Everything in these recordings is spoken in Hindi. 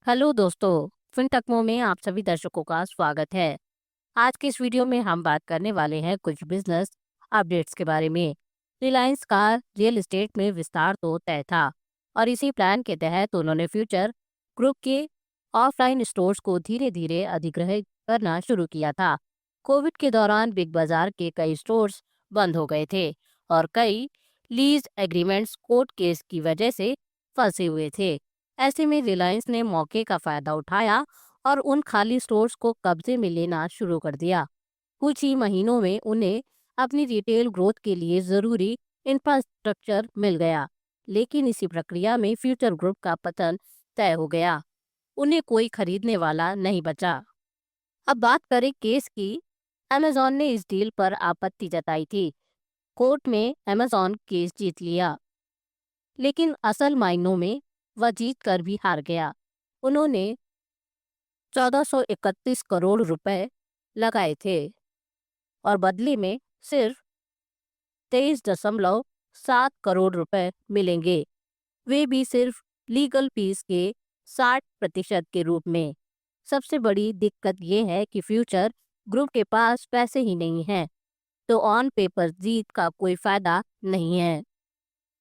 हेलो दोस्तों, फिनटेक में आप सभी दर्शकों का स्वागत है। आज के इस वीडियो में हम बात करने वाले हैं कुछ बिजनेस अपडेट्स के बारे में। रिलायंस का रियल एस्टेट में विस्तार तो तय था और इसी प्लान के तहत उन्होंने फ्यूचर ग्रुप के ऑफलाइन स्टोर्स को धीरे धीरे अधिग्रहित करना शुरू किया था। कोविड के दौरान बिग बाजार के कई स्टोर्स बंद हो गए थे और कई लीज एग्रीमेंट्स कोर्ट केस की वजह से फंसे हुए थे। ऐसे में रिलायंस ने मौके का फायदा उठाया और उन खाली स्टोर्स को कब्जे में लेना शुरू कर दिया। कुछ ही महीनों में उन्हें अपनी रिटेल ग्रोथ के लिए ज़रूरी इंफ्रास्ट्रक्चर मिल गया, लेकिन इसी प्रक्रिया में फ्यूचर ग्रुप का पतन तय हो गया। उन्हें कोई खरीदने वाला नहीं बचा। अब बात करें केस की। अमेजॉन ने इस डील पर आपत्ति जताई थी। कोर्ट में अमेजॉन केस जीत लिया, लेकिन असल मायनों में वह जीत कर भी हार गया। उन्होंने 1431 करोड़ रुपए लगाए थे और बदले में सिर्फ 23.7 करोड़ रुपए मिलेंगे, वे भी सिर्फ लीगल फीस के 60% के रूप में। सबसे बड़ी दिक्कत ये है कि फ्यूचर ग्रुप के पास पैसे ही नहीं हैं, तो ऑन पेपर जीत का कोई फायदा नहीं है।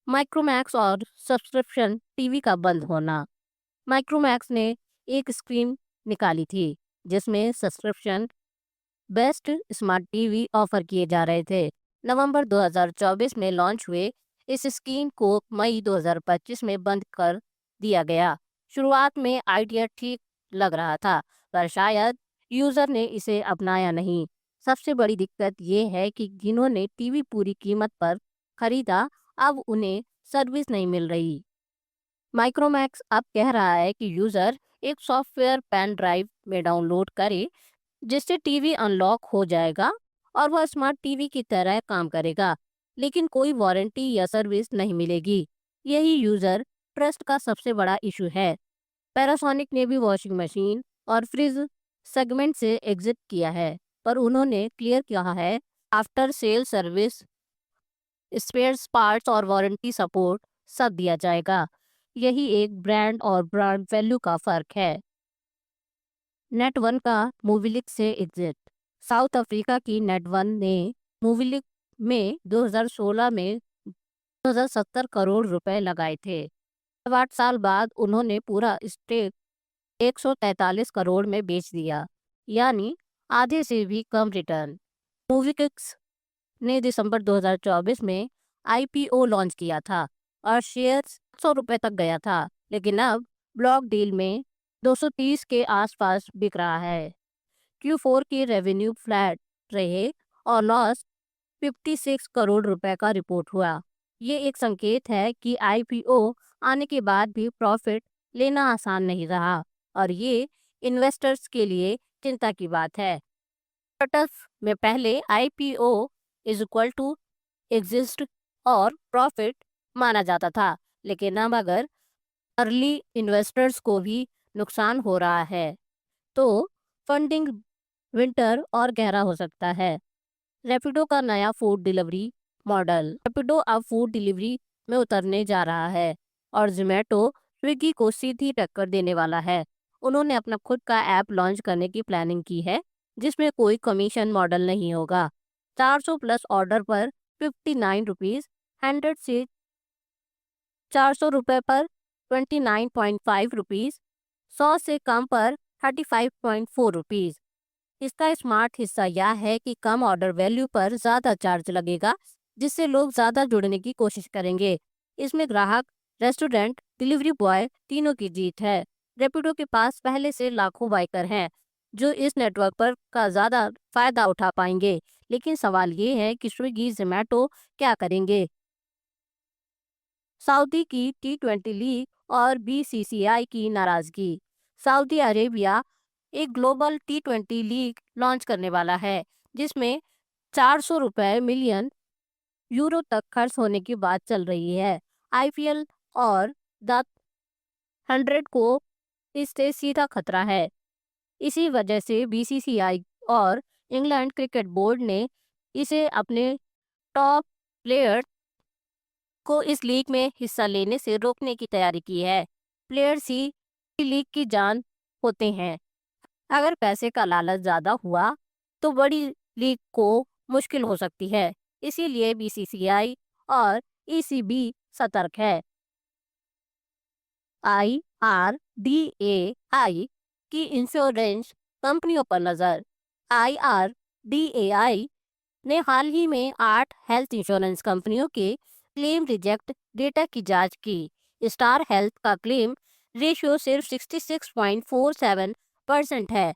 माइक्रोमैक्स और सब्सक्रिप्शन टीवी का बंद होना। माइक्रोमैक्स ने एक स्कीम निकाली थी जिसमें subscription best smart TV offer किए जा रहे थे। नवंबर 2024 में लॉन्च हुए इस स्कीम को मई 2025 में बंद कर दिया गया। शुरुआत में आइडिया ठीक लग रहा था, पर शायद यूज़र ने इसे अपनाया नहीं। सबसे बड़ी दिक्कत ये है कि जिन्होंने टीवी पूरी कीमत पर खरीदा, अब उन्हें सर्विस नहीं मिल रही। माइक्रोमैक्स अब कह रहा है कि यूज़र एक सॉफ्टवेयर पेन ड्राइव में डाउनलोड करे, जिससे टीवी अनलॉक हो जाएगा और वह स्मार्ट टीवी की तरह काम करेगा, लेकिन कोई वारंटी या सर्विस नहीं मिलेगी। यही यूज़र ट्रस्ट का सबसे बड़ा इशू है। पैनासोनिक ने भी वॉशिंग मशीन और फ्रिज सेगमेंट से एग्जिट किया है, पर उन्होंने क्लियर किया है after sale service, spares parts और वारंटी सपोर्ट सब दिया जाएगा। यही एक ब्रांड और ब्रांड वैल्यू का फ़र्क है। नेट वन का मूविलिक से एग्जिट। साउथ अफ्रीका की नेट वन ने मूविलिक में 2016 में 2070 करोड़ रुपए लगाए थे। अब 8 साल बाद उन्होंने पूरा स्टेक 143 करोड़ में बेच दिया, यानी आधे से भी कम रिटर्न। मूविकिक्स ने दिसंबर 2024 में आईपीओ लॉन्च किया था और शेयर 100 रुपए तक गया था, लेकिन अब ब्लॉक डील में 230 के आसपास बिक रहा है। Q4 की रेवेन्यू फ्लैट रहे और लॉस 56 करोड़ रुपए का रिपोर्ट हुआ। ये एक संकेत है कि आईपीओ आने के बाद भी प्रॉफिट लेना आसान नहीं रहा और ये इन्वेस्टर्स के लिए चिंता की बात है। स्टार्टअप में पहले IPO is equal to exist और प्रॉफिट माना जाता था, लेकिन अब अगर अर्ली इन्वेस्टर्स को भी नुकसान हो रहा है, तो फंडिंग विंटर और गहरा हो सकता है। रैपिडो का नया फूड डिलीवरी मॉडल। रैपिडो अब फूड डिलीवरी में उतरने जा रहा है और जोमेटो स्विगी को सीधी टक्कर देने वाला है। उन्होंने अपना खुद का ऐप लॉन्च करने की प्लानिंग की है, जिसमें कोई कमीशन मॉडल नहीं होगा। 400 प्लस ऑर्डर पर 59 रुपीज़, 100 से 400 रुपये पर 29.5 रुपीज़, 100 से कम पर 35.4 रुपीज़। इसका स्मार्ट हिस्सा यह है कि कम ऑर्डर वैल्यू पर ज़्यादा चार्ज लगेगा, जिससे लोग ज़्यादा जुड़ने की कोशिश करेंगे। इसमें ग्राहक, रेस्टोरेंट, डिलीवरी बॉय तीनों की जीत है। रेपिडो के पास पहले से लाखों बाइकर हैं जो इस नेटवर्क पर का ज़्यादा फायदा उठा पाएंगे, लेकिन सवाल ये है कि स्विगी, जोमेटो क्या करेंगे। सऊदी की T20 लीग और बीसीसीआई की नाराजगी। सऊदी अरेबिया एक ग्लोबल T20 लीग लॉन्च करने वाला है, जिसमें 400 रुपए मिलियन यूरो तक खर्च होने की बात चल रही है। आईपीएल और द 100 को इससे सीधा खतरा है। इसी वजह से बीसीसीआई और इंग्लैंड क्रिकेट बोर्ड ने इसे अपने टॉप प्लेयर को इस लीग में हिस्सा लेने से रोकने की तैयारी की है। प्लेयर्स ही लीक की जान होते हैं। अगर पैसे का लालच ज़्यादा हुआ तो बड़ी लीग को मुश्किल हो सकती है। इसीलिए बीसीसीआई और ईसीबी सतर्क है। आईआरडीएआई की इंश्योरेंस कंपनियों पर नज़र। आईआरडीएआई ने हाल ही में 8 हेल्थ इंश्योरेंस कंपनियों के क्लेम रिजेक्ट डेटा की जांच की। स्टार हेल्थ का क्लेम रेशियो सिर्फ 66.47% है,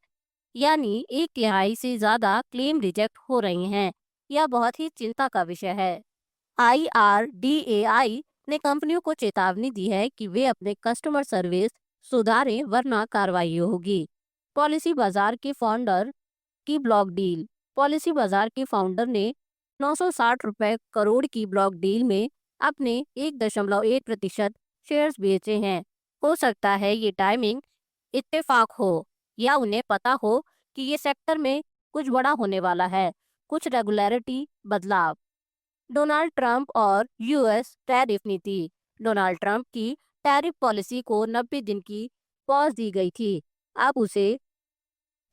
यानी एक तिहाई से ज़्यादा क्लेम रिजेक्ट हो रहे हैं। यह बहुत ही चिंता का विषय है। आईआरडीएआई ने कंपनियों को चेतावनी दी है कि वे अपने कस्टमर सर्विस सुधारें वरना कार्रवाई होगी। पॉलिसी बाजार के फाउंडर की ब्लॉक डील। पॉलिसी बाजार के फाउंडर ने 960 रुपए करोड़ की ब्लॉक डील में अपने 1.1% शेयर्स बेचे हैं। हो सकता है ये टाइमिंग इत्तेफाक हो या उन्हें पता हो कि ये सेक्टर में कुछ बड़ा होने वाला है। कुछ रेगुलेटरी बदलाव। डोनाल्ड ट्रंप और यूएस टैरिफ नीति। डोनाल्ड ट्रंप की टैरिफ पॉलिसी को 90 दिन की पॉज दी गई थी। अब उसे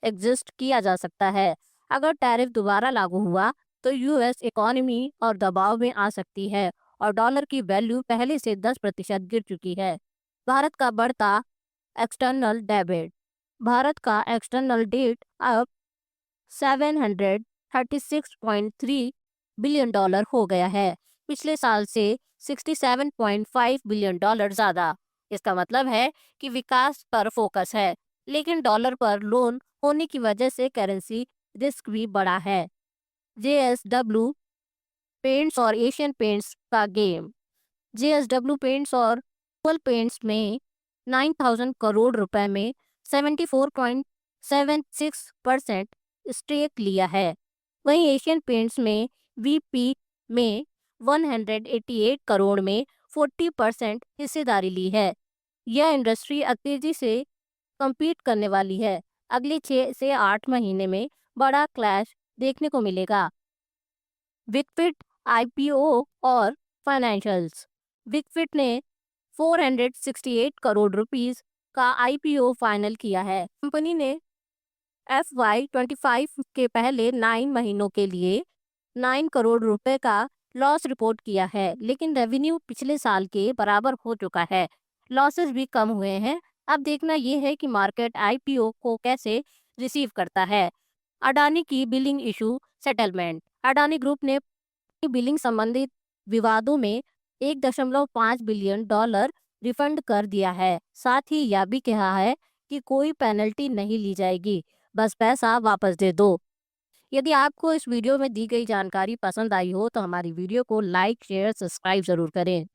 एग्जिस्ट किया जा सकता है। अगर टैरिफ दोबारा लागू हुआ तो यूएस इकोनॉमी और दबाव में आ सकती है और डॉलर की वैल्यू पहले से 10% गिर चुकी है। भारत का बढ़ता एक्सटर्नल डेबिट। भारत का एक्सटर्नल डेट अब $736.3 बिलियन हो गया है, पिछले साल से $67.5 बिलियन ज़्यादा। इसका मतलब है कि विकास पर फोकस है, लेकिन डॉलर पर लोन होने की वजह से करेंसी रिस्क भी बढ़ा है। जेएसडब्ल्यू पेंट्स और एशियन पेंट्स का गेम। जेएसडब्ल्यू पेंट्स और ग्लोबल पेंट्स में 9,000 करोड़ रुपए में 74.76% स्टेक लिया है। वहीं एशियन पेंट्स में वीपी में 188 करोड़ में 40% हिस्सेदारी ली है। यह इंडस्ट्री अब तेजी से compete करने वाली है। अगले 6 से 8 महीने में बड़ा क्लैश देखने को मिलेगा। विकफिट आईपीओ और फाइनेंशियल्स। विकफिट ने 468 करोड़ रुपीस का आईपीओ फाइनल किया है। कंपनी ने FY25 के पहले 9 महीनों के लिए 9 करोड़ रुपए का लॉस रिपोर्ट किया है, लेकिन रेवेन्यू पिछले साल के बराबर हो चुका है। लॉसेस भी कम हुए हैं। अब देखना यह है कि मार्केट आईपीओ को कैसे रिसीव करता है। अडानी की billing issue settlement. Adani group ने बिलिंग संबंधित विवादों में $1.5 बिलियन रिफंड कर दिया है। साथ ही यह भी कहा है कि कोई पेनल्टी नहीं ली जाएगी, बस पैसा वापस दे दो। यदि आपको इस वीडियो में दी गई जानकारी पसंद आई हो तो हमारी वीडियो को लाइक, शेयर, सब्सक्राइब जरूर करें।